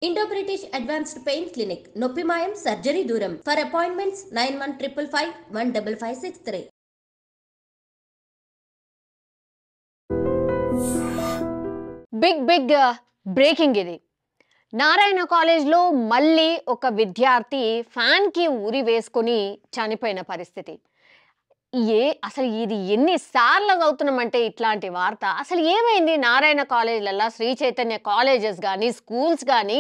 Indo British advanced pain clinic నొప్పి మాయం surgery దూరం ఫర్ అపాయింట్మెంట్స్ 9155515563 బిగ్ బ్రేకింగ్ ఇది నారాయణ కాలేజ్లో మళ్ళీ ఒక విద్యార్థి ఫ్యాన్కి ఉరి వేసుకొని చనిపోయిన పరిస్థితి. అసలు ఇది ఎన్నిసార్లు అవుతున్నామంటే ఇట్లాంటి వార్త. అసలు ఏమైంది నారాయణ కాలేజ్లలో, శ్రీ చైతన్య కాలేజెస్ కానీ, స్కూల్స్ కానీ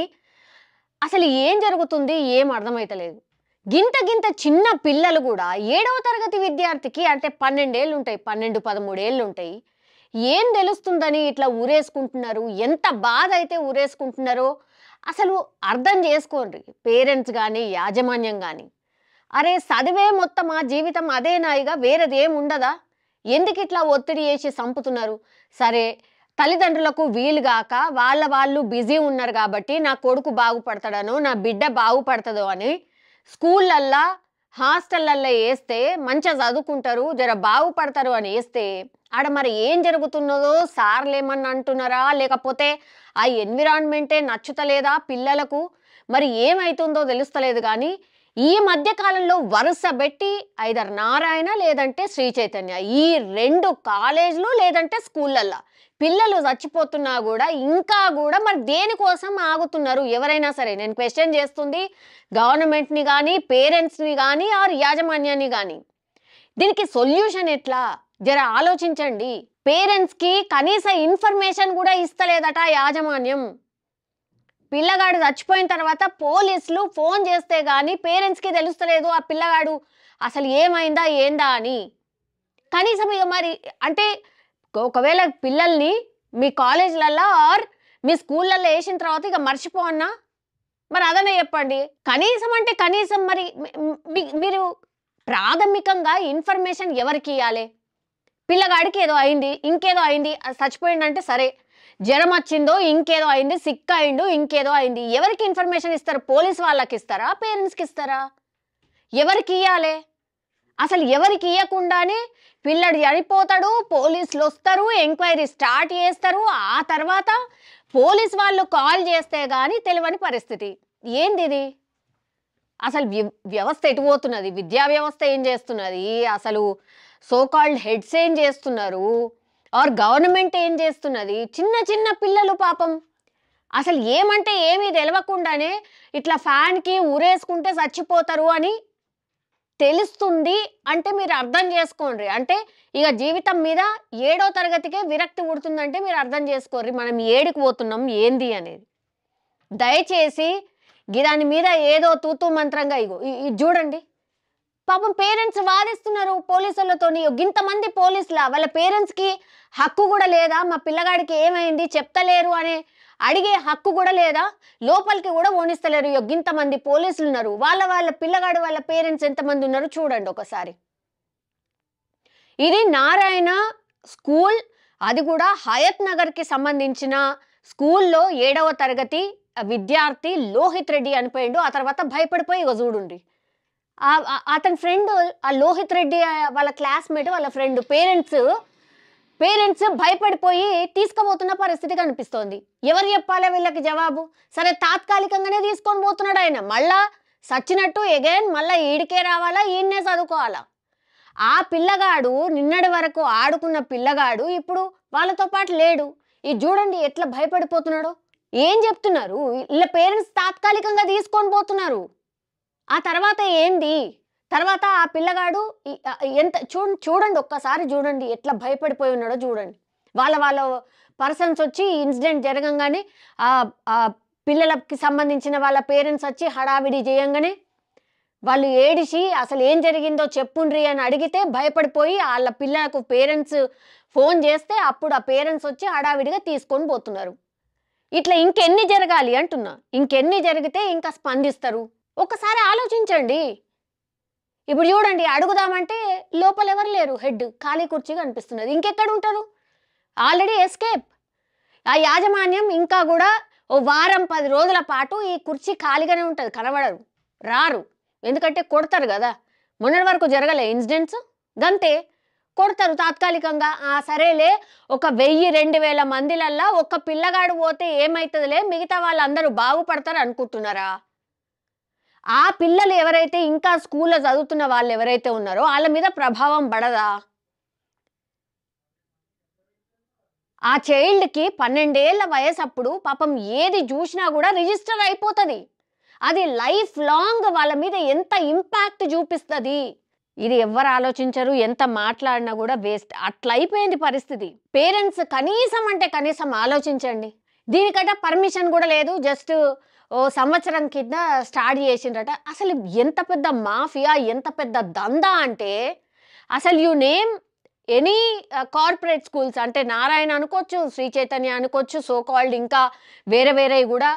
అసలు ఏం జరుగుతుంది ఏం అర్థమైతలేదు. గింత చిన్న పిల్లలు కూడా 7వ తరగతి విద్యార్థికి అంటే 12 ఏళ్ళు ఉంటాయి, 12-13 ఏళ్ళు ఉంటాయి. ఏం తెలుస్తుందని ఇట్లా ఊరేసుకుంటున్నారు. ఎంత బాధ అయితే ఊరేసుకుంటున్నారో అసలు అర్థం చేసుకోండి పేరెంట్స్ కానీ, యాజమాన్యం కానీ. అరే చదివే మొత్తం ఆ జీవితం అదేనా, ఇక వేరేది ఏం ఉండదా? ఎందుకు ఇట్లా ఒత్తిడి చేసి చంపుతున్నారు? సరే తల్లిదండ్రులకు వీలుగాక వాళ్ళు బిజీ ఉన్నారు కాబట్టి నా కొడుకు బాగుపడతాడనో నా బిడ్డ బాగుపడుతుందో అని స్కూళ్ళల్లో హాస్టళ్ళల్లో వేస్తే మంచిగా చదువుకుంటారు, జర బాగుపడతారు అని వేస్తే ఆడ మరి ఏం జరుగుతున్నదో సార్లు ఏమన్నా అంటున్నారా, లేకపోతే ఆ ఎన్విరాన్మెంటే నచ్చుతలేదా పిల్లలకు, మరి ఏమైతుందో తెలుస్తలేదు. కానీ ఈ మధ్య కాలంలో వరుస పెట్టి ఐదర్ నారాయణ లేదంటే శ్రీ చైతన్య ఈ 2 కాలేజీలు లేదంటే స్కూళ్ళల్లో పిల్లలు చచ్చిపోతున్నా కూడా ఇంకా కూడా మరి దేనికోసం ఆగుతున్నారు ఎవరైనా సరే? నేను క్వశ్చన్ చేస్తుంది గవర్నమెంట్ని కానీ, పేరెంట్స్ని కానీ, ఆర్ యాజమాన్యాన్ని కానీ. దీనికి సొల్యూషన్ ఎట్లా జర ఆలోచించండి. పేరెంట్స్కి కనీస ఇన్ఫర్మేషన్ కూడా ఇస్తలేదట యాజమాన్యం. పిల్లగాడు చచ్చిపోయిన తర్వాత పోలీసులు ఫోన్ చేస్తే కానీ పేరెంట్స్కి తెలుస్తలేదు ఆ పిల్లగాడు అసలు ఏమైందా ఏందా అని. కనీసం ఇక మరి అంటే ఒకవేళ పిల్లల్ని మీ కాలేజీలలో ఆర్ మీ స్కూళ్ళల్లో వేసిన తర్వాత ఇక మర్చిపోన్నా, మరి అదనే చెప్పండి. కనీసం అంటే కనీసం మరి మీరు ప్రాథమికంగా ఇన్ఫర్మేషన్ ఎవరికి ఇవ్వాలి? పిల్లగాడికి ఏదో అయింది, ఇంకేదో అయింది, చచ్చిపోయిందంటే సరే, జ్వరం వచ్చిందో ఇంకేదో అయింది, సిక్ అయిండు ఇంకేదో అయింది, ఎవరికి ఇన్ఫర్మేషన్ ఇస్తారు? పోలీస్ వాళ్ళకి ఇస్తారా, పేరెంట్స్కి ఇస్తారా? ఎవరికి ఇవ్వాలి? అసలు ఎవరికి ఇవ్వకుండానే పిల్లడు చనిపోతాడు, పోలీసులు వస్తారు, ఎంక్వైరీ స్టార్ట్ చేస్తారు, ఆ తర్వాత పోలీస్ వాళ్ళు కాల్ చేస్తే కానీ తెలియని పరిస్థితి. ఏంది ఇది? అసలు వ్యవస్థ ఎటు పోతున్నది? విద్యా వ్యవస్థ ఏం చేస్తున్నది? అసలు సోకాల్డ్ హెడ్స్ ఏం చేస్తున్నారు? ఆర్ గవర్నమెంట్ ఏం చేస్తున్నది? చిన్న పిల్లలు పాపం అసలు ఏమంటే ఏమీ తెలియకుండానే ఇట్లా ఫ్యాన్కి ఊరేసుకుంటే చచ్చిపోతారు అని తెలుస్తుంది అంటే మీరు అర్థం చేసుకోండి. అంటే ఇక జీవితం మీద 7వ తరగతికే విరక్తి పుడుతుందంటే మీరు అర్థం చేసుకోర్రి మనం ఏడికి పోతున్నాం ఏంది అనేది. దయచేసి దాని మీద ఏదో తూతూ మంత్రంగా ఇది చూడండి. పాపం పేరెంట్స్ వాదిస్తున్నారు పోలీసులతోని. ఇంతమంది పోలీసులా వాళ్ళ పేరెంట్స్కి హక్కు కూడా లేదా? మా పిల్లగాడికి ఏమైంది చెప్తలేరు అనే అడిగే హక్కు కూడా లేదా? లోపలికి కూడా ఓనిస్తలేరు. ఇంతమంది పోలీసులు ఉన్నారు, వాళ్ళ పిల్లగాడు వాళ్ళ పేరెంట్స్ ఎంతమంది ఉన్నారు చూడండి ఒకసారి. ఇది నారాయణ స్కూల్, అది కూడా హయత్ నగర్కి సంబంధించిన స్కూల్లో 7వ తరగతి విద్యార్థి లోహిత్ రెడ్డి అనిపోయిండు. ఆ తర్వాత భయపడిపోయి చూడండి అతని ఫ్రెండ్ ఆ లోహిత్ రెడ్డి వాళ్ళ క్లాస్మేట్ వాళ్ళ ఫ్రెండ్ పేరెంట్స్ భయపడిపోయి తీసుకుపోతున్న పరిస్థితి కనిపిస్తోంది. ఎవరు చెప్పాలి వీళ్ళకి జవాబు? సరే తాత్కాలికంగానే తీసుకొని పోతున్నాడు ఆయన, మళ్ళా సచ్చినట్టు ఎగైన్ మళ్ళీ ఈడికే రావాలా, ఈయన్నే చదువుకోవాలా? ఆ పిల్లగాడు నిన్నటి వరకు ఆడుకున్న పిల్లగాడు ఇప్పుడు వాళ్ళతో పాటు లేడు. ఇది చూడండి ఎట్లా భయపడిపోతున్నాడో. ఏం చెప్తున్నారు వీళ్ళ పేరెంట్స్? తాత్కాలికంగా తీసుకొని పోతున్నారు. ఆ తర్వాత ఏంది? తర్వాత ఆ పిల్లగాడు ఎంత చూడండి ఒక్కసారి చూడండి ఎట్లా భయపడిపోయి ఉన్నాడో చూడండి. వాళ్ళ పర్సన్స్ వచ్చి ఇన్సిడెంట్ జరగంగానే ఆ పిల్లలకి సంబంధించిన వాళ్ళ పేరెంట్స్ వచ్చి హడావిడి చేయంగానే వాళ్ళు ఏడిసి అసలు ఏం జరిగిందో చెప్పుండ్రి అని అడిగితే భయపడిపోయి వాళ్ళ పిల్లలకు పేరెంట్స్ ఫోన్ చేస్తే అప్పుడు ఆ పేరెంట్స్ వచ్చి హడావిడిగా తీసుకొని పోతున్నారు. ఇట్లా ఇంకెన్ని జరగాలి అంటున్నా, ఇంకెన్ని జరిగితే ఇంకా స్పందిస్తారు? ఒకసారి ఆలోచించండి. ఇప్పుడు చూడండి అడుగుదామంటే లోపల ఎవరు లేరు, హెడ్ ఖాళీ కుర్చీ కనిపిస్తున్నది, ఇంకెక్కడ ఉంటారు? Already escape. ఆ యాజమాన్యం ఇంకా కూడా ఓ వారం 10 రోజుల పాటు ఈ కుర్చీ ఖాళీగానే ఉంటుంది, కనబడరు, రారు. ఎందుకంటే కొడతారు కదా. మొన్నటి వరకు జరగలే ఇన్సిడెంట్స్, గంతే కొడతారు తాత్కాలికంగా. సరేలే ఒక 1000-2000 మందిలల్లా ఒక్క పిల్లగాడు పోతే ఏమైతుందిలే, మిగతా వాళ్ళందరూ బాగుపడతారు అనుకుంటున్నారా? ఆ పిల్లలు ఎవరైతే ఇంకా స్కూల్లో చదువుతున్న వాళ్ళు ఎవరైతే ఉన్నారో వాళ్ళ మీద ప్రభావం పడదా? ఆ చైల్డ్‌కి 12 ఏళ్ల వయసప్పుడు పాపం ఏది చూసినా కూడా రిజిస్టర్ అయిపోతది. అది లైఫ్ లాంగ్ వాళ్ళ మీద ఎంత ఇంపాక్ట్ చూపిస్తది. ఇది ఎవ్వరు ఆలోచించరు. ఎంత మాట్లాడినా కూడా వేస్ట్. అట్లయిపోయింది పరిస్థితి. పేరెంట్స్ కనీసం అంటే కనీసం ఆలోచించండి. దీనికంటే పర్మిషన్ కూడా లేదు. జస్ట్ ఓ సంవత్సరం కింద స్టార్ట్ చేసిండ్రట. అసలు ఎంత పెద్ద మాఫియా, ఎంత పెద్ద దందా అంటే అసలు you name any corporate schools అంటే నారాయణ అనుకోవచ్చు, శ్రీ చైతన్య అనుకోవచ్చు, సో కాల్డ్ ఇంకా వేరే వేరేవి కూడా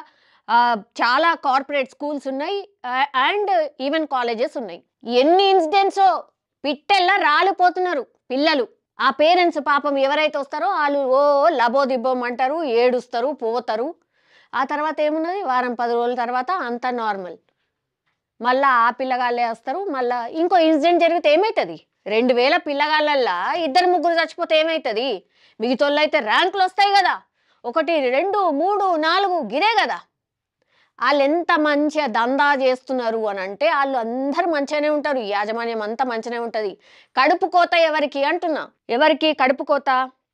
చాలా కార్పొరేట్ స్కూల్స్ ఉన్నాయి. అండ్ ఈవెన్ కాలేజెస్ ఉన్నాయి. ఎన్ని ఇన్సిడెంట్సో పిట్టెల్లా రాలిపోతున్నారు పిల్లలు. ఆ పేరెంట్స్ పాపం ఎవరైతే వస్తారో వాళ్ళు లబోదిబ్బోమంటారు, ఏడుస్తారు, పోతారు. ఆ తర్వాత ఏమున్నది, వారం 10 రోజుల తర్వాత అంతా నార్మల్. మళ్ళా ఆ పిల్లగాళ్ళే వస్తారు. మళ్ళా ఇంకో ఇన్సిడెంట్ జరిగితే ఏమవుతుంది? 2000 పిల్లగాళ్ళల్లా 2-3 చచ్చిపోతే ఏమవుతుంది? మిగతాళ్ళు అయితే ర్యాంకులు వస్తాయి కదా, 1, 2, 3, 4 గిరే కదా. వాళ్ళు ఎంత మంచిగా దందా చేస్తున్నారు అని అంటే వాళ్ళు అందరు మంచిగానే ఉంటారు. యాజమాన్యం అంతా మంచిగానే ఉంటుంది. కడుపు కోత ఎవరికి అంటున్నా? ఎవరికి కడుపు కోత?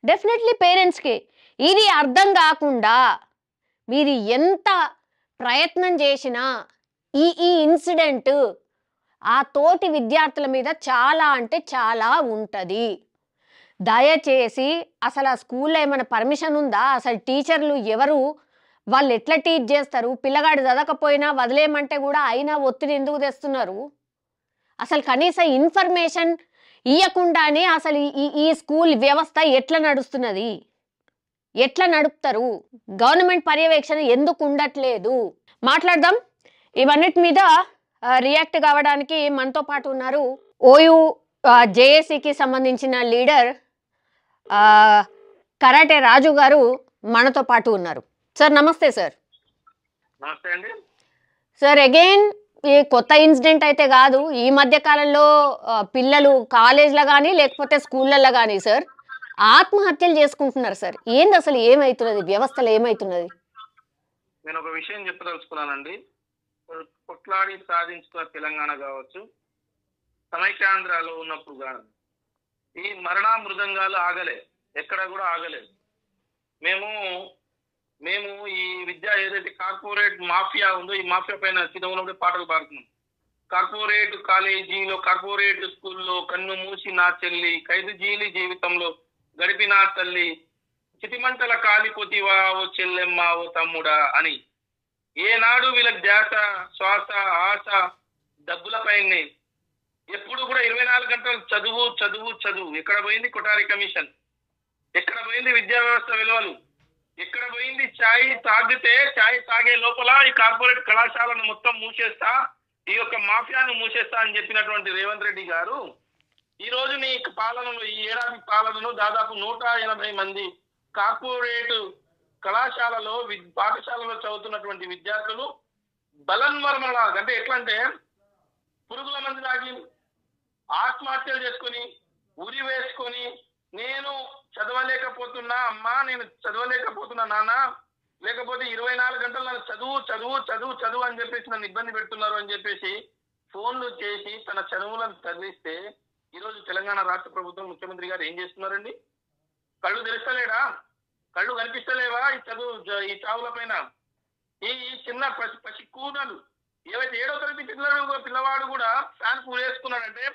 డెఫినెట్లీ పేరెంట్స్కి. ఇది అర్థం కాకుండా మీరు ఎంత ప్రయత్నం చేసినా ఈ ఈ ఇన్సిడెంట్ ఆ తోటి విద్యార్థుల మీద చాలా అంటే చాలా ఉంటుంది. దయచేసి అసలు ఆ స్కూల్లో ఏమైనా పర్మిషన్ ఉందా? అసలు టీచర్లు ఎవరు? వాళ్ళు ఎట్లా టీచ్ చేస్తారు? పిల్లగాడు చదవకపోయినా వదిలేయమంటే కూడా అయినా ఒత్తిడి ఎందుకు తెస్తున్నారు? అసలు కనీస ఇన్ఫర్మేషన్ ఇవ్వకుండానే అసలు ఈ స్కూల్ వ్యవస్థ ఎట్లా నడుస్తున్నది? ఎట్లా నడుపుతారు? గవర్నమెంట్ పర్యవేక్షణ ఎందుకు ఉండట్లేదు? మాట్లాడదాం. ఇవన్నిటి మీద రియాక్ట్ కావడానికి మనతో పాటు ఉన్నారు ఓయూ జేఏసీకి సంబంధించిన లీడర్ కరాటే రాజు గారు మనతో పాటు ఉన్నారు. సార్ నమస్తే. సార్ నమస్తే అండి. సార్ అగైన్ ఈ కొత్త ఇన్సిడెంట్ అయితే కాదు. ఈ మధ్య కాలంలో పిల్లలు కాలేజ్లో కానీ లేకపోతే స్కూళ్ళల్లో కానీ సార్ ఆత్మహత్యలు చేసుకుంటున్నారు. సార్ ఏంది అసలు? ఏమవుతున్నది? వ్యవస్థలో ఏమవుతున్నది? నేను ఒక విషయం చెప్పదలుచుకున్నానండి. కొట్లాడి సాధించుకున్న తెలంగాణ కావచ్చు, సమైక్యాంధ్రాలో ఉన్నప్పుడు కానీ ఈ మరణ మృదంగాలు ఆగలే, ఎక్కడ కూడా ఆగలేదు. మేము ఈ విద్య ఏదైతే కార్పొరేట్ మాఫియా ఉందో ఈ మాఫియా పైన చిన్నప్పుడు పాటలు పాడుతున్నాం. కార్పొరేట్ కాలేజీలో, కార్పొరేట్ స్కూల్లో కన్ను మూసి నా చెల్లి, ఖైదు జీలి జీవితంలో గడిపిన తల్లి, చితిమంటల కాలిపోతివా ఓ చెల్లెమ్మ ఓ తమ్ముడా అని ఏనాడు వీళ్ళకి ధ్యాస, శ్వాస, ఆశ డబ్బులపైనే. ఎప్పుడు కూడా 24 గంటలు చదువు చదువు చదువు. ఎక్కడ పోయింది కొఠారి కమిషన్? ఎక్కడ పోయింది విద్యా వ్యవస్థ విలువలు? ఎక్కడ పోయింది ఛాయ్ తాగే లోపల ఈ కార్పొరేట్ కళాశాలను మొత్తం మూసేస్తా, ఈ యొక్క మాఫియాను మూసేస్తా అని చెప్పినటువంటి రేవంత్ రెడ్డి గారు ఈ రోజు నీ పాలనలో, ఈ ఏడాది పాలనలో దాదాపు 180 మంది కార్పొరేట్ కళాశాలలో పాఠశాలలో చదువుతున్నటువంటి విద్యార్థులు బలన్మరణలా, అంటే ఎట్లా అంటే పురుగుల మంది తాగి ఆత్మహత్యలు చేసుకొని ఉరి వేసుకొని, నేను చదవలేకపోతున్నా అమ్మా, నేను చదవలేకపోతున్నా నాన్న, లేకపోతే 24 గంటలు నన్ను చదువు చదువు చదువు చదువు అని చెప్పేసి నన్ను ఇబ్బంది పెడుతున్నారు అని చెప్పేసి ఫోన్లు చేసి తన చదువులను తరలిస్తే ఈరోజు తెలంగాణ రాష్ట్ర ప్రభుత్వం ముఖ్యమంత్రి గారు ఏం చేస్తున్నారండి? కళ్ళు తెరుస్తలేడా? కళ్ళు కనిపిస్తలేవా ఈ చావుల పైన? ఈ చిన్న పసి కూనలు ఏవైతే 7వ తరగతి పిల్లవాడు కూడా ఫ్యాన్ వేసుకున్నాడంటే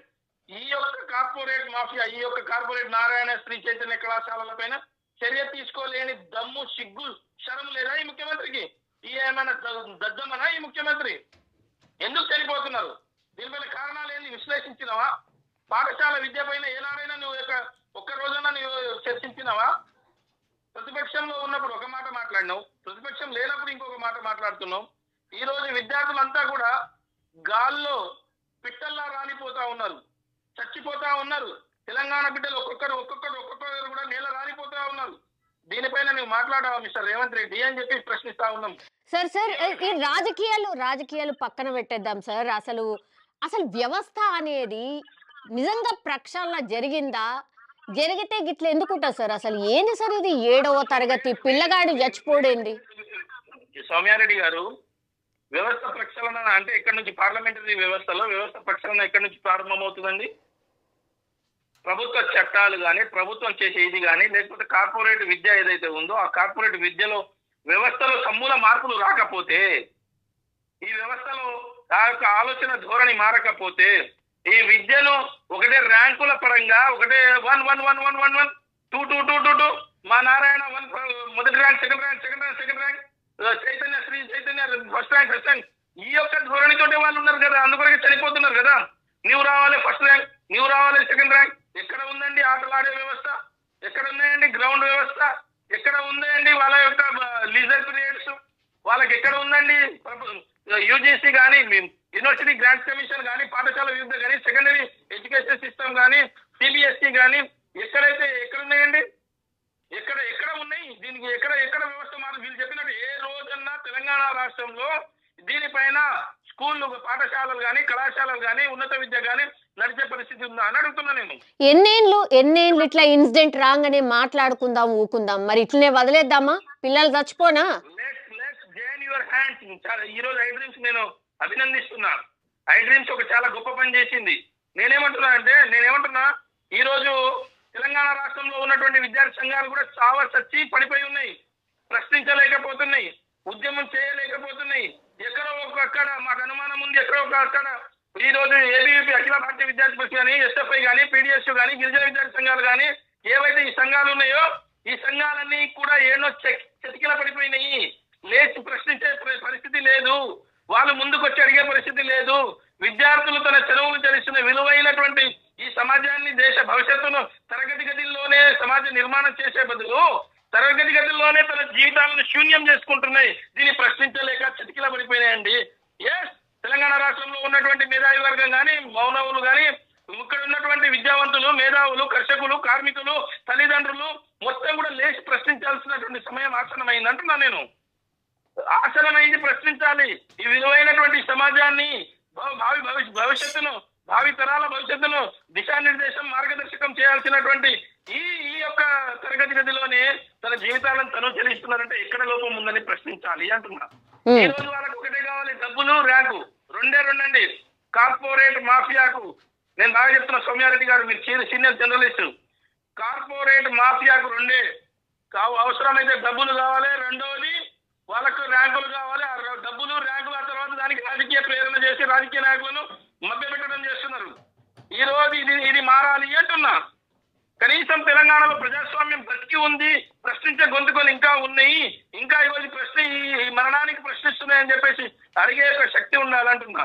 ఈ యొక్క కార్పొరేట్ మాఫియా, ఈ యొక్క కార్పొరేట్ నారాయణ శ్రీ చైతన్య కళాశాలల పైన చర్య తీసుకోలేని దమ్ము, సిగ్గు, శరం లేదా ఈ ముఖ్యమంత్రికి? ఈ ఏమైనా దద్దమనా ఈ ముఖ్యమంత్రి? ఎందుకు చనిపోతున్నారు? దీనిపైన కారణాలు ఏంది విశ్లేషించినవా? పాఠశాల విద్య పైన ఏనాడైనా నువ్వు ఒక్క రోజైనా నువ్వు చర్చించినవా? ప్రతిపక్షంలో ఉన్నప్పుడు ఒక మాట మాట్లాడినావు, ప్రతిపక్షం లేనప్పుడు ఇంకొక మాట మాట్లాడుతున్నావు. ఈ రోజు విద్యార్థులంతా కూడా గాల్లో పిట్టల్లా రాలిపోతా ఉన్నారు, చచ్చిపోతా ఉన్నారు. తెలంగాణ బిడ్డలు ఒక్కొక్కరు కూడా నేల రాలిపోతా ఉన్నారు. దీనిపైన నువ్వు మాట్లాడావా మిస్టర్ రేవంత్ రెడ్డి అని చెప్పి ప్రశ్నిస్తా ఉన్నాం. సార్ ఈ రాజకీయాలు పక్కన పెట్టేద్దాం సార్. అసలు వ్యవస్థ అనేది నిజంగా ప్రక్షాళన జరిగిందా? జరిగితే గిట్ల ఎందుకుంటుంది సార్? అసలు ఏంది సార్ ఇది? 7వ తరగతి పిల్లగాడు చచ్చిపోడేంది? సౌమ్యారెడ్డి గారు, వ్యవస్థ ప్రక్షాళన అంటే ఎక్కడి నుంచి, పార్లమెంటరీ వ్యవస్థలో వ్యవస్థ ప్రక్షాళన ఎక్కడి నుంచి ప్రారంభమవుతుందండి? ప్రభుత్వ చట్టాలు కానీ, ప్రభుత్వం చేసే ఇది కానీ, లేకపోతే కార్పొరేట్ విద్య ఏదైతే ఉందో ఆ కార్పొరేట్ విద్యలో వ్యవస్థలో సమూల మార్పులు రాకపోతే, ఈ వ్యవస్థలో ఆ యొక్క ఆలోచన ధోరణి మారకపోతే, ఈ విద్యను ఒకటే ర్యాంకుల పరంగా ఒకటే 1 2 మా నారాయణ 1 మొదటి rank, second rank, Chaitanya Sri Chaitanya first rank, ఈ యొక్క ధోరణితోటే వాళ్ళు ఉన్నారు కదా, అందుకొరకే చనిపోతున్నారు కదా. నీవు రావాలి ఫస్ట్ ర్యాంక్, నీవు రావాలి సెకండ్ ర్యాంక్. ఎక్కడ ఉందండి ఆటలాడే వ్యవస్థ? ఎక్కడ ఉన్నాయండి గ్రౌండ్ వ్యవస్థ? ఎక్కడ ఉందండి వాళ్ళ యొక్క లీజర్ పీరియడ్స్? వాళ్ళకి ఎక్కడ ఉందండి యూజీసీ కానీ, యూనివర్సిటీ గ్రాంట్స్ కమిషన్ కానీ, పాఠశాల విద్య కానీ, సెకండరీ ఎడ్యుకేషన్ సిస్టమ్ కానీ, సిబిఎస్ఈ కానీ, ఎక్కడ ఉన్నాయండి? ఎక్కడ ఉన్నాయి? దీనికి ఎక్కడ వ్యవస్థ మారు? వీళ్ళు చెప్పినట్టు ఏ రోజన్నా తెలంగాణ రాష్ట్రంలో దీనిపైన స్కూళ్ళు, పాఠశాలలు కానీ, కళాశాలలు కానీ, ఉన్నత విద్య కానీ నడిచే పరిస్థితి ఉందా అని అడుగుతున్నా నేను. ఎన్నేళ్ళు ఇట్లా ఇన్సిడెంట్ రాగానే మాట్లాడుకుందాం, ఊకుందాం, మరి ఇట్లనే వదిలేద్దామా? పిల్లలు చచ్చిపోనా? ఈ రోజు ఐ డ్రీమ్స్ నేను అభినందిస్తున్నా. ఐ డ్రీమ్స్ ఒక చాలా గొప్ప పని చేసింది. నేనేమంటున్నా ఈ రోజు తెలంగాణ రాష్ట్రంలో ఉన్నటువంటి విద్యార్థి సంఘాలు కూడా చచ్చి పడిపోయి ఉన్నాయి, ప్రశ్నించలేకపోతున్నాయి, ఉద్యమం చేయలేకపోతున్నాయి. ఎక్కడో అక్కడ మాకు అనుమానం ఉంది, ఎక్కడో అక్కడ ఈ రోజు ఏబీవీపీ అఖిల భారతీయ విద్యార్థి పరిషత్ కానీ, ఎస్ఎఫ్ఐ కానీ, పీడిఎస్ కానీ, గిరిజన విద్యార్థి సంఘాలు కానీ, ఏవైతే ఈ సంఘాలు ఉన్నాయో ఈ సంఘాలన్నీ కూడా ఏనో చతికిల పడిపోయినాయి. లేచి ప్రశ్నించే పరిస్థితి లేదు, వాళ్ళు ముందుకు వచ్చి అడిగే పరిస్థితి లేదు. విద్యార్థులు తన చదువులు చదివిస్తున్న విలువైనటువంటి ఈ సమాజాన్ని, దేశ భవిష్యత్తును తరగతి గదిలోనే సమాజ నిర్మాణం చేసే బదులు తరగతి గదిలోనే తన జీవితాలను శూన్యం చేసుకుంటున్నాయి. దీన్ని ప్రశ్నించలేక చతికిల పడిపోయినాయండి. తెలంగాణ రాష్ట్రంలో ఉన్నటువంటి మేధావి వర్గం కానీ, మౌనవులు కానీ, ఇక్కడ ఉన్నటువంటి విద్యావంతులు, మేధావులు, కర్షకులు, కార్మికులు, తల్లిదండ్రులు మొత్తం కూడా లేచి ప్రశ్నించాల్సినటువంటి సమయం ఆసనమైంది అంటున్నా నేను. ఆసనమైంది, ప్రశ్నించాలి. ఈ విలువైనటువంటి సమాజాన్ని, భవిష్యత్తును, భావి తరాల భవిష్యత్తును దిశానిర్దేశం, మార్గదర్శకం చేయాల్సినటువంటి ఈ యొక్క తరగతి గదిలోనే తన జీవితాలను తను చెల్లిస్తున్నారంటే ఎక్కడ లోపం ఉందని ప్రశ్నించాలి అంటున్నా. ఈ రోజు వాళ్ళకి ఒకటే కావాలి, డబ్బులు, ర్యాంకు. రెండండి. కార్పొరేట్ మాఫియాకు నేను బాగా చెప్తున్నా సౌమ్యారెడ్డి గారు, మీరు సీనియర్ జర్నలిస్ట్. కార్పొరేట్ మాఫియాకు రెండే అవసరమైతే డబ్బులు కావాలి, రెండవది వాళ్ళకు ర్యాంకులు కావాలి. ఆ డబ్బులు, ర్యాంకులు, ఆ తర్వాత దానికి రాజకీయ ప్రేరణ చేసి రాజకీయ నాయకులను మభ్యపెట్టడం చేస్తున్నారు. ఈ రోజు ఇది మారాలి అంటున్నా. కనీసం తెలంగాణలో ప్రజాస్వామ్యం బ్రతికి ఉంది, ప్రశ్నించే గొంతుకొని ఇంకా ఉన్నాయి, ఇంకా ఈరోజు ఈ మరణానికి ప్రశ్నిస్తున్నాయని చెప్పేసి అడిగే ఒక శక్తి ఉండాలంటున్నా.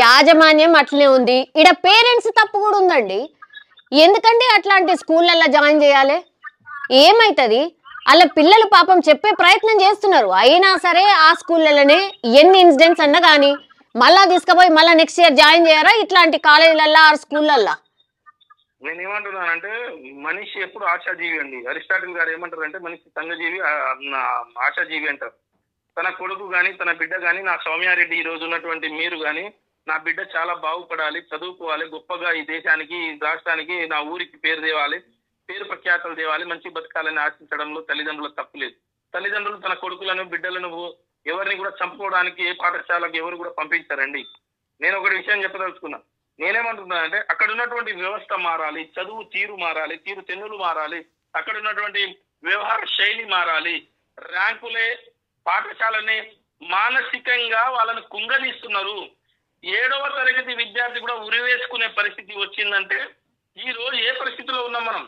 యాజమాన్యం అట్లనే ఉంది. ఈడ పేరెంట్స్ తప్పు కూడా ఉందండి. ఎందుకంటే అట్లాంటి స్కూళ్ళల్లో జాయిన్ చేయాలి? ఏమైతుంది? అలా పిల్లలు పాపం చెప్పే ప్రయత్నం చేస్తున్నారు, అయినా సరే ఆ స్కూళ్ళలోనే ఎన్ని ఇన్సిడెంట్స్ అన్నా కానీ మళ్ళా తీసుకుపోయి మళ్ళీ నెక్స్ట్ ఇయర్ జాయిన్ చేయరా ఇట్లాంటి కాలేజీలల్లో, ఆ స్కూళ్ళల్లో? నేనేమంటున్నానంటే మనిషి ఎప్పుడు ఆశాజీవి అండి. అరిస్టాటిల్ గారు ఏమంటారు అంటే మనిషి సంఘజీవి, ఆశాజీవి అంటారు. తన కొడుకు కానీ, తన బిడ్డ కానీ, నా సౌమ్యారెడ్డి ఈ రోజు ఉన్నటువంటి మీరు కానీ, నా బిడ్డ చాలా బాగుపడాలి, చదువుకోవాలి, గొప్పగా ఈ దేశానికి, ఈ రాష్ట్రానికి, నా ఊరికి పేరు తేవాలి, పేరు ప్రఖ్యాతలు తేవాలి, మంచి బతకాలని ఆశించడంలో తల్లిదండ్రులకు తప్పులేదు. తల్లిదండ్రులు తన కొడుకులను, బిడ్డలను ఎవరిని కూడా చంపుకోవడానికి ఏ పాఠశాలకు ఎవరు కూడా పంపించారండి. నేను ఒకటి విషయం చెప్పదలుచుకున్నా. నేనేమంటున్నానంటే అక్కడ ఉన్నటువంటి వ్యవస్థ మారాలి, చదువు తీరు మారాలి, తీరు తెన్నులు మారాలి, అక్కడ ఉన్నటువంటి వ్యవహార శైలి మారాలి. ర్యాంకులే పాఠశాలని మానసికంగా వాళ్ళని కుంగదీస్తున్నారు. 7వ తరగతి విద్యార్థి కూడా ఉరివేసుకునే పరిస్థితి వచ్చిందంటే ఈ రోజు ఏ పరిస్థితిలో ఉన్నాం మనం?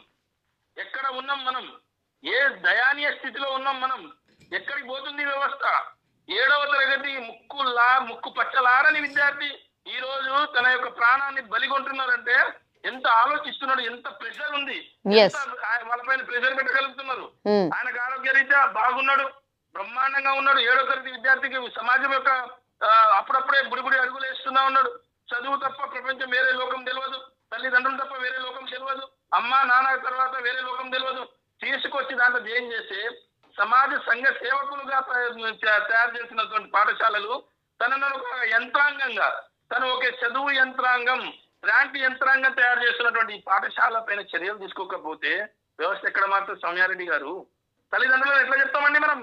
ఎక్కడ ఉన్నాం మనం? ఏ దయానీయ స్థితిలో ఉన్నాం మనం? ఎక్కడికి పోతుంది వ్యవస్థ? 7వ తరగతి ముక్కు పచ్చలారని విద్యార్థి ఈ రోజు తన యొక్క ప్రాణాన్ని బలిగొంటున్నారంటే ఎంత ఆలోచిస్తున్నాడు, ఎంత ప్రెషర్ ఉంది, వాళ్ళపైన ప్రెషర్ పెట్టగలుగుతున్నారు. ఆయనకు ఆరోగ్య రీత్యా బాగున్నాడు, బ్రహ్మాండంగా ఉన్నాడు. 7వ తరగతి విద్యార్థికి సమాజం యొక్క అప్పుడప్పుడే బుడిబుడి అడుగులు వేస్తున్నా ఉన్నాడు. చదువు తప్ప ప్రపంచం వేరే లోకం తెలియదు, తల్లిదండ్రులు తప్ప వేరే లోకం తెలియదు, అమ్మ నాన్న తర్వాత వేరే లోకం తెలియదు. తీసుకొచ్చి దాంట్లో ఏం చేసి సమాజ సంఘ సేవకులుగా తయారు చేసినటువంటి పాఠశాలలు తనను ఒక యంత్రాంగంగా, తను ఒక చదువు యంత్రాంగం, ర్యాంక్ యంత్రాంగం తయారు చేస్తున్నటువంటి ఈ పాఠశాల పైన చర్యలు తీసుకోకపోతే వ్యవస్థ ఎక్కడ మాత్రం సౌమ్యారెడ్డి గారు? తల్లిదండ్రులను ఎట్లా చెప్తామండి మనం?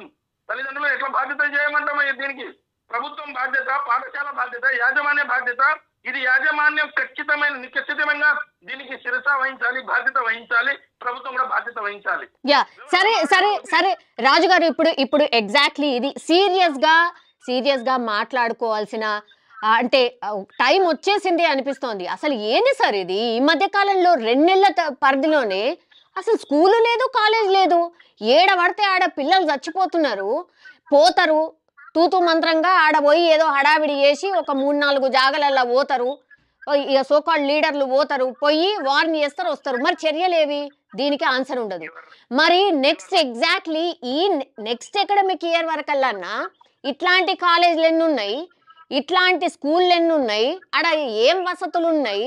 తల్లిదండ్రులు ఎట్లా బాధ్యత చేయమంటాం? దీనికి ప్రభుత్వం బాధ్యత, పాఠశాల బాధ్యత, యాజమాన్య బాధ్యత. ఇది యాజమాన్యం ఖచ్చితమైన దీనికి శిరస వహించాలి, బాధ్యత వహించాలి. ప్రభుత్వం కూడా బాధ్యత వహించాలి. యా సరే సరే సరే రాజు గారు, ఇప్పుడు ఎగ్జాక్ట్లీ ఇది సీరియస్ గా మాట్లాడుకోవాల్సిన అంటే టైం వచ్చేసింది అనిపిస్తోంది. అసలు ఏంది సార్ ఇది? ఈ మధ్య కాలంలో 2 నెలల పరిధిలోనే అసలు స్కూలు లేదు, కాలేజ్ లేదు. ఏడ పడితే ఆడ పిల్లలు చచ్చిపోతున్నారు, పోతారు తూతు మంత్రంగా. ఆడ పోయి ఏదో హడావిడి చేసి ఒక 3-4 జాగలల్లా పోతారు, ఇక సోకాల్డ్ లీడర్లు పోతారు, పోయి వార్న్ చేస్తారు, వస్తారు. మరి చర్యలేవి? దీనికి ఆన్సర్ ఉండదు. మరి ఎగ్జాక్ట్లీ ఈ నెక్స్ట్ అకాడమిక్ ఇయర్ వరకల్లా ఇట్లాంటి కాలేజీలు ఎన్ని ఉన్నాయి, ఇట్లాంటి స్కూళ్ళు ఎన్ని ఉన్నాయి, ఆడ ఏం వసతులు ఉన్నాయి,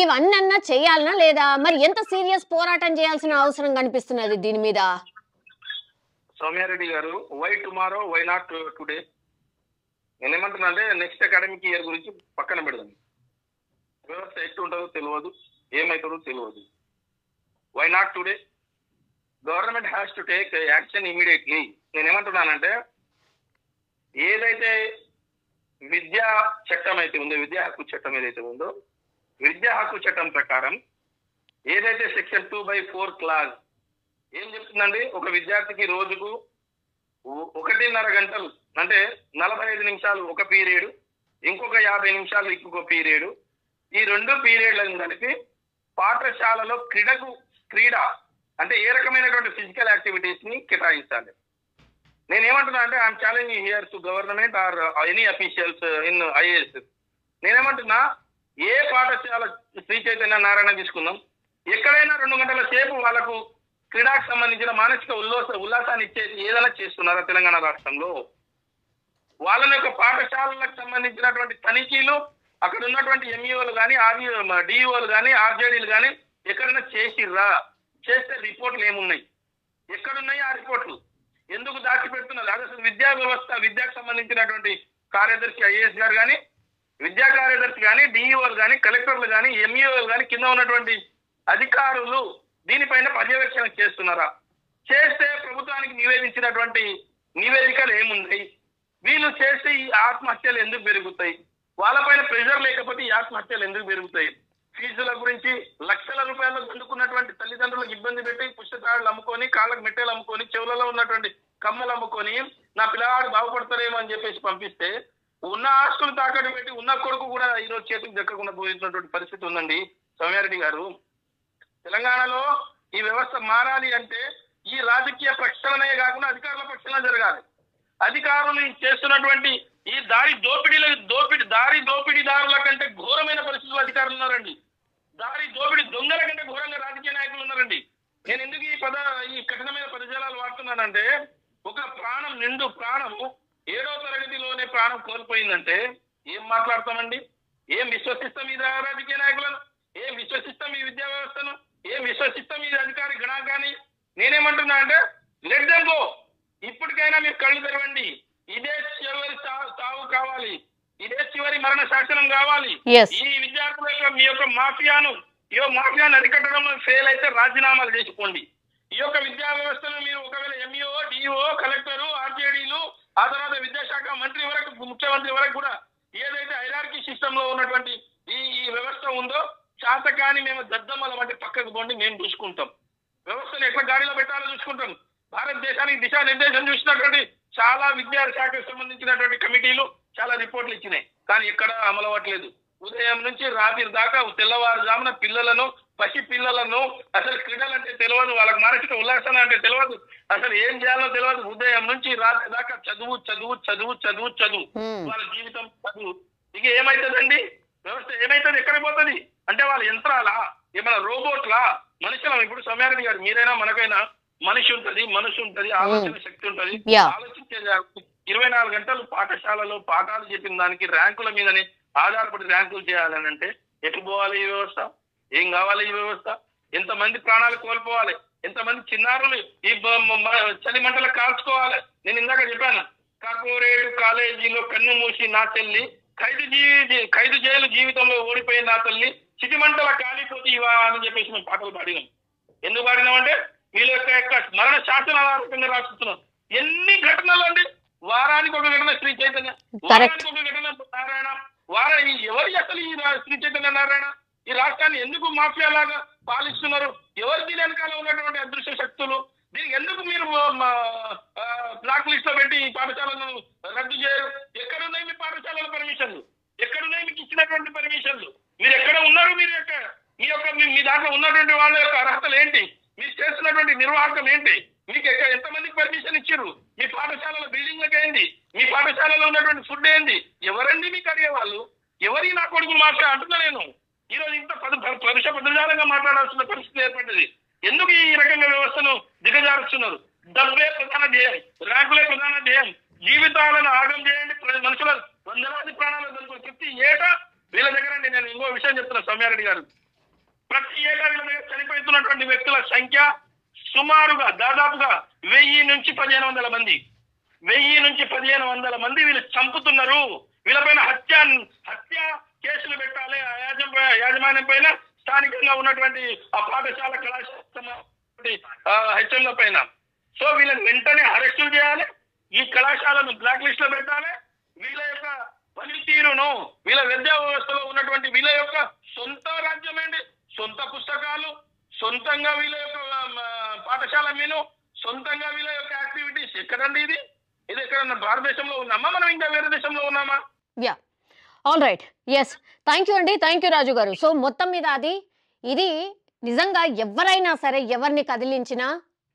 ఇవన్నీ చేయాలనా లేదా? మరి ఎంత సీరియస్ పోరాటం చేయాల్సిన అవసరం కనిపిస్తున్నది దీని మీద? సౌమ్యారెడ్డి గారు, why tomorrow, why not today? నేనేమంటున్నా అంటే నెక్స్ట్ అకాడమిక్ ఇయర్ గురించి పక్కన పెడదాం. వ్యవస్థ ఎట్టు ఉంటుందో తెలియదు, ఏమవుతుందో తెలియదు. Why not today? Government has to take action immediately. నేనేమంటున్నానంటే ఏదైతే విద్యా చట్టం అయితే ఉందో, విద్యా హక్కు చట్టం ఏదైతే ఉందో, విద్యా హక్కు చట్టం ప్రకారం ఏదైతే సెక్షన్ 2/4 క్లాజ్ ఏం చెప్తుందండి? ఒక విద్యార్థికి రోజుకు 1.5 గంటలు అంటే 45 నిమిషాలు ఒక పీరియడ్, ఇంకొక 50 నిమిషాలు ఇంకొక పీరియడ్. ఈ 2 పీరియడ్లను కలిపి పాఠశాలలో క్రీడ అంటే ఏ రకమైనటువంటి ఫిజికల్ యాక్టివిటీస్ ని కేటాయించాలి. నేనేమంటున్నా అంటే I'm challenging here to government or any officials in IAS. నేనేమంటున్నా, ఏ పాఠశాల శ్రీ చైతన్య నారాయణ తీసుకుందాం, ఎక్కడైనా 2 గంటల సేపు వాళ్ళకు క్రీడాకు సంబంధించిన మానసిక ఉల్లాసాన్ని ఇచ్చేది ఏదైనా చేస్తున్నారా తెలంగాణ రాష్ట్రంలో? వాళ్ళ యొక్క పాఠశాలలకు సంబంధించినటువంటి తనిఖీలు అక్కడ ఉన్నటువంటి ఎంఈఓలు కానీ, డిఈఓలు కానీ, ఆర్జేడీలు కానీ ఎక్కడైనా చేసిర్రా? చేస్తే రిపోర్ట్లు ఏమున్నాయి? ఎక్కడున్నాయి ఆ రిపోర్ట్లు? ఎందుకు దాచిపెడుతున్నారు? అసలు విద్యా వ్యవస్థ, విద్యకు సంబంధించినటువంటి కార్యదర్శి ఐఏఎస్ గారు కానీ, విద్యా కార్యదర్శి కానీ, డిఈఓలు కానీ, కలెక్టర్లు కానీ, ఎంఈఓలు కానీ, కింద ఉన్నటువంటి అధికారులు దీనిపైన పర్యవేక్షణ చేస్తున్నారా? చేస్తే ప్రభుత్వానికి నివేదించినటువంటి నివేదికలు ఏమున్నాయి? వీళ్ళు చేస్తే ఈ ఆత్మహత్యలు ఎందుకు పెరుగుతాయి? వాళ్ళపైన ప్రెషర్ లేకపోతే ఈ ఆత్మహత్యలు ఎందుకు పెరుగుతాయి? ఫీజుల గురించి లక్షల రూపాయలకు అందుకున్నటువంటి తల్లిదండ్రులకు ఇబ్బంది పెట్టి పుస్తకాలు అమ్ముకొని, కాళ్ళకు మెట్టెలు అమ్ముకొని, చెవులలో ఉన్నటువంటి కమ్మలు అమ్ముకొని నా పిల్లవాడు బాగుపడతారేమో అని చెప్పేసి పంపిస్తే ఉన్న ఆస్తులు తాకట్టు పెట్టి ఉన్న కొడుకు కూడా ఈరోజు చేతికి దక్కకుండా పోయినటువంటి పరిస్థితి ఉందండి. సౌమ్యారెడ్డి గారు, తెలంగాణలో ఈ వ్యవస్థ మారాలి అంటే ఈ రాజకీయ ప్రక్షాళనే కాకుండా అధికారుల ప్రక్షాళన జరగాలి. అధికారులు చేస్తున్నటువంటి ఈ దారి దోపిడీదారుల కంటే ఘోరమైన పరిస్థితుల్లో అధికారులు ఉన్నారండి. దారి దోపిడీ దొంగల కంటే ఘోరంగా రాజకీయ నాయకులు ఉన్నారండి. నేను ఎందుకు ఈ కఠినమైన పదజాలాలు వాడుతున్నానంటే, ఒక నిండు ప్రాణము 7వ తరగతిలోనే ప్రాణం కోల్పోయిందంటే ఏం మాట్లాడతామండి? ఏం విశ్వసిస్తాం ఈ రాజకీయ నాయకులను? ఏం విశ్వసిస్తాం ఈ విద్యా వ్యవస్థను? ఏం విశ్వసిస్తాం ఈ అధికారి గణాంకాన్ని? నేనేమంటున్నా అంటే లెట్ దెమ్ గో. ఇప్పటికైనా మీరు కళ్ళు తెరవండి. ఇదే చివరి సావు కావాలి, ఇదే చివరి మరణ శాసనం కావాలి. ఈ విద్యార్థుల యొక్క మీ యొక్క మాఫియాను అరికట్టడంలో ఫెయిల్ అయితే రాజీనామాలు చేసుకోండి. ఈ యొక్క విద్యా వ్యవస్థను మీరు ఒకవేళ ఎంఈఓ, డిఓ, కలెక్టరు, ఆర్జేడీలు, ఆ తర్వాత విద్యాశాఖ మంత్రి వరకు, ముఖ్యమంత్రి వరకు కూడా ఏదైతే హైరార్కీ సిస్టమ్ లో ఉన్నటువంటి ఈ వ్యవస్థ ఉందో, శాతకాన్ని మేము దద్దమ్మలం అంటే పక్కకు పోండి, మేము చూసుకుంటాం. వ్యవస్థను ఎట్లా గాడిలో పెట్టాలో చూసుకుంటాం. భారతదేశానికి దిశానిర్దేశం చూసినటువంటి చాలా విద్యాశాఖకు సంబంధించినటువంటి కమిటీలు చాలా రిపోర్ట్లు ఇచ్చినాయి, కానీ ఎక్కడ అమలు అవ్వట్లేదు. ఉదయం నుంచి రాత్రి దాకా తెల్లవారుజామున పసి పిల్లలను అసలు క్రీడలు అంటే తెలియదు, వాళ్ళకి మానసిక ఉల్లాసం అంటే తెలియదు, అసలు ఏం చేయాలో తెలియదు. ఉదయం నుంచి రాత్రి దాకా చదువు చదువు చదువు చదువు చదువు వాళ్ళ జీవితం చదువు. ఇక ఏమైతుందండి? వ్యవస్థ ఏమైతుంది? ఎక్కడ పోతుంది? అంటే వాళ్ళ యంత్రాలా, ఏమైనా రోబోట్లా, మనుషులం? ఇప్పుడు సౌమ్యారెడ్డి గారు, మీరైనా మనకైనా మనసు ఉంటది, ఆలోచన శక్తి ఉంటది, ఆలోచించే 24 గంటలు పాఠశాలలో పాఠాలు చెప్పిన దానికి ర్యాంకుల మీదనే ఆధారపడి ర్యాంకులు చేయాలని అంటే ఎటు పోవాలి ఈ వ్యవస్థ? ఏం కావాలి ఈ వ్యవస్థ? ఎంతమంది ప్రాణాలు కోల్పోవాలి? ఎంతమంది చిన్నారులు ఈ చలి మంటలు కాల్చుకోవాలి? నేను ఇందాక చెప్పాను, కార్పొరేట్ కాలేజీలో కన్ను మూసి నా చెల్లి, ఖైదు జైలు జీవితంలో ఓడిపోయిన నా తల్లి, చితిమంటల కాలిపోతే ఇవా అని చెప్పేసి మేము పాటలు పాడినాం. ఎందుకు పాడినామంటే వీళ్ళ యొక్క మరణ శాసనాలు ఆ రకంగా రాస్తున్నాం. ఎన్ని ఘటనలు అండి, వారానికి ఒక ఘటన శ్రీ చైతన్య, వారానికి ఒక ఘటన నారాయణ, ఎవరి అసలు ఈ శ్రీ చైతన్య నారాయణ ఈ రాష్ట్రాన్ని ఎందుకు మాఫియా లాగా పాలిస్తున్నారు? ఎవరు దీని వెనకాల ఉన్నటువంటి అదృశ్య శక్తులు? దీనికి ఎందుకు మీరు బ్లాక్ లిస్ట్ లో పెట్టి ఈ పాఠశాలను రద్దు చేయరు? ఎక్కడున్నాయి మీ పాఠశాలల పర్మిషన్లు? ఎక్కడున్నాయి మీకు ఇచ్చినటువంటి పర్మిషన్లు? మీరు ఎక్కడ ఉన్నారు? మీ దాంట్లో ఉన్నటువంటి వాళ్ళ యొక్క అర్హతలు ఏంటి? మీరు చేస్తున్నటువంటి నిర్వాహకం ఏంటి? మీకు ఎంతమందికి పర్మిషన్ ఇచ్చారు? మీ పాఠశాలల బిల్డింగ్లకు ఏంది? మీ పాఠశాలలో ఉన్నటువంటి ఫుడ్ ఏంది? ఎవరండి మీకు అడిగే వాళ్ళు? ఎవరి నా కొడుకులు మాఫియా అంటున్నా నేను. ఈ రోజు ఇంత పరుష పదజాలంగా మాట్లాడాల్సిన పరిస్థితి ఏర్పడ్డది. ఎందుకు ఈ రకంగా వ్యవస్థను దిగజారుస్తున్నారు? డబ్బే ప్రధాన ధ్యేయం, ర్యాంకులే ప్రధాన ధ్యేయం. జీవితాలను ఆగం చేయండి, మనుషుల వందలాది ప్రాణాలు దొరుకుతాయి. ప్రతి ఏటా వీళ్ళ దగ్గర నేను ఇంకో విషయం చెప్తున్నా సౌమ్యారెడ్డి గారు, ప్రతి ఏటా వీళ్ళ దగ్గర చనిపోతున్నటువంటి వ్యక్తుల సంఖ్య సుమారుగా దాదాపుగా 1000 నుంచి 1500 మంది. 1000 నుంచి 1500 మంది వీళ్ళు చంపుతున్నారు. వీళ్ళపైన హత్య కేసులు పెట్టాలి. యాజమాన్యం పైన, స్థానికంగా ఉన్నటువంటి ఆ పాఠశాల కళాశాల హెచ్ఎంల పైన. సో వీళ్ళని వెంటనే అరెస్టులు చేయాలి, ఈ కళాశాలను బ్లాక్ లిస్ట్ లో పెట్టాలి. వీళ్ళ యొక్క పనితీరును, వీళ్ళ విద్యా వ్యవస్థలో ఉన్నటువంటి వీళ్ళ యొక్క సొంత రాజ్యమేంటి, సొంత పుస్తకాలు, సొంతంగా వీళ్ళ యొక్క పాఠశాల మీను, సొంతంగా వీళ్ళ యొక్క యాక్టివిటీస్ ఎక్కడండి? ఇది ఎక్కడన్నా భారతదేశంలో ఉన్నామా? మనం ఇంకా వేరే దేశంలో ఉన్నామా? Yeah, all right, yes, thank you అండి, థ్యాంక్ యూ రాజు గారు. సో మొత్తం మీద ఇది నిజంగా ఎవరైనా సరే ఎవరిని కదిలించినా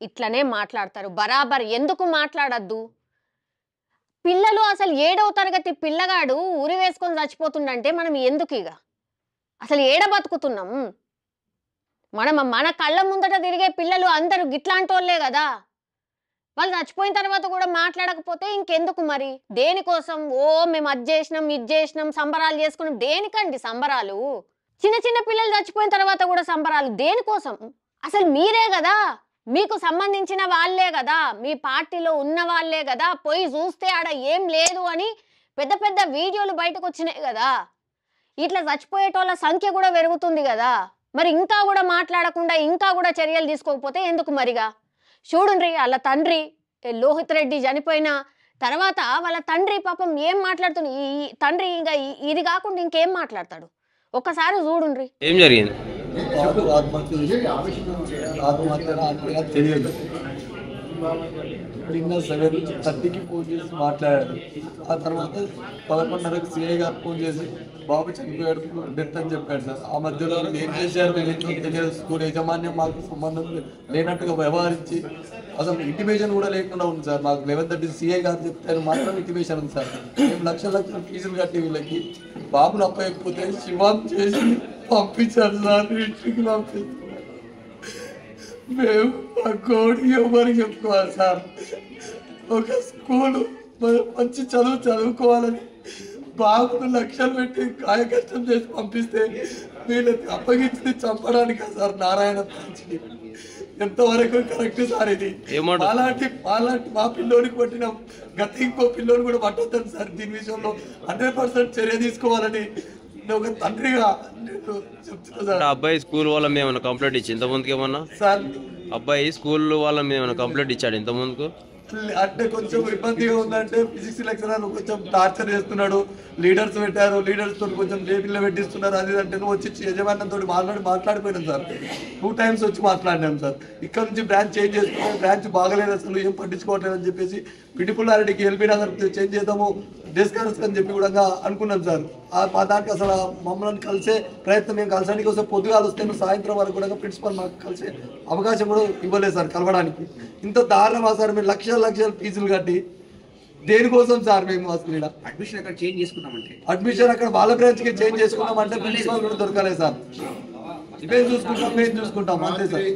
ఇట్లనే మాట్లాడతారు. బరాబర్ ఎందుకు మాట్లాడద్దు? పిల్లలు అసలు 7వ తరగతి పిల్లగాడు ఊరి వేసుకొని చచ్చిపోతుండంటే మనం ఎందుకు అసలు ఏడ బతుకుతున్నాం? మన కళ్ళ ముందట తిరిగే పిల్లలు అందరూ గిట్లాంటి వాళ్ళే కదా. వాళ్ళు చచ్చిపోయిన తర్వాత కూడా మాట్లాడకపోతే ఇంకెందుకు మరి? దేనికోసం? మేము అది చేసినాం, ఇది చేసినాం, సంబరాలు చేసుకున్నాం. దేనికండి సంబరాలు? చిన్న చిన్న పిల్లలు చచ్చిపోయిన తర్వాత కూడా సంబరాలు దేనికోసం? అసలు మీరే కదా, మీకు సంబంధించిన వాళ్ళే కదా, మీ పార్టీలో ఉన్న వాళ్ళే కదా పోయి చూస్తే ఆడ ఏం లేదు అని పెద్ద పెద్ద వీడియోలు బయటకు వచ్చినాయి కదా. ఇట్లా చచ్చిపోయేటోళ్ళ సంఖ్య కూడా పెరుగుతుంది కదా. మరి ఇంకా కూడా మాట్లాడకుండా ఇంకా కూడా చర్యలు తీసుకోకపోతే ఎందుకు మరిగా? చూడండి, వాళ్ళ తండ్రి లోహిత్ రెడ్డి చనిపోయిన తర్వాత వాళ్ళ తండ్రి పాపం ఏం మాట్లాడుతుంది. ఈ తండ్రి ఇంకా ఇది కాకుండా ఇంకేం మాట్లాడతాడు? ఒక్కసారి చూడండి ఏం జరిగింది. నిన్న 7:30కి ఫోన్ చేసి మాట్లాడాడు. ఆ తర్వాత 11:30కి సిఐ గారు ఫోన్ చేసి బాబు చనిపోయాడు, డెత్ అని చెప్పాడు సార్. ఆ మధ్యలో ఏం చేశారు తెలియదు. స్కూల్ యాజమాన్యం మాకు సంబంధం లేనట్టుగా వ్యవహరించి అసలు ఇంటిమేషన్ కూడా లేకుండా ఉంది సార్. మాకు 11:30 సిఐ గారు చెప్తారు మాత్రం ఇంటిమేషన్ ఉంది సార్. మేము లక్షల ఫీజులు కట్టి వీళ్ళకి బాబును అప్పకపోతే శివం చేసి పంపించారు సార్. ఇంటికి పంపిస్తారు. మేము మా కోడి ఎవరికి చెప్పుకోవాలి సార్? ఒక స్కూలు మంచి చదువుకోవాలని బాబును లక్షలు పెట్టి కాయ కష్టం చేసి పంపిస్తే వీళ్ళని అప్పగించింది చంపడానికా సార్? నారాయణ బ్రాంచ్ని ఎంతవరకు కరెక్ట్ సార్? ఇది అలాంటి మా పిల్లోడికి పట్టిన గత ఇంకో పిల్లోని కూడా పట్టొద్దని సార్. దీని విషయంలో 100% చర్య తీసుకోవాలని ఒక తండ్రిగా చెప్తున్నా సార్. అబ్బాయి స్కూల్ వాళ్ళ మీద ఏమైనా కంప్లైంట్ ఇచ్చి ఇంతకుముందుకు ఏమన్నా సార్? అబ్బాయి స్కూల్ వాళ్ళ మీద ఏమైనా కంప్లైంట్ ఇచ్చాడు ఇంతకుముందుకు? అంటే కొంచెం ఇబ్బందిగా ఉందంటే ఫిజిక్స్ లెక్చరర్ కొంచెం టార్చర్ చేస్తున్నాడు. లీడర్స్ పెట్టారు, లీడర్స్ తోటి కొంచెం జేబీలో పెట్టిస్తున్నారు. అది అంటే వచ్చి యజమాన్యంతో మాట్లాడిపోయినాం సార్. 2 times వచ్చి మాట్లాడినాం సార్. ఇక్కడ నుంచి బ్రాంచ్ చేంజ్ చేసుకున్నాం. బ్రాంచ్ బాగలేదు, అసలు ఏం పట్టించుకోవట్లేదు అని చెప్పేసి పిటిపుల్లారెడ్డికి ఎల్బీ నగర్ చేంజ్ చేద్దాము డిస్కస్ అని చెప్పి కూడా అనుకున్నాం సార్. మా దానికి అసలు మమ్మల్ని కలిసే ప్రయత్నం, మేము కలిసడానికి వస్తే పొద్దుగాలు వస్తే సాయంత్రం వరకు కూడా ప్రిన్సిపల్ మాకు కలిసే అవకాశం కూడా ఇవ్వలేదు సార్ కలవడానికి. ఇంత దారుణమా సార్? మేము లక్షల ఫీజులు కట్టి దేనికోసం సార్? మేము అసలు అడ్మిషన్ అక్కడ చేంజ్ చేసుకున్నామంటే అడ్మిషన్ అక్కడ వాళ్ళ బ్రాంచ్కి చేంజ్ చేసుకున్నామంటే ప్రిన్సిపల్ కూడా దొరకలేదు సార్. మేము చూసుకుంటాం అంతే సార్.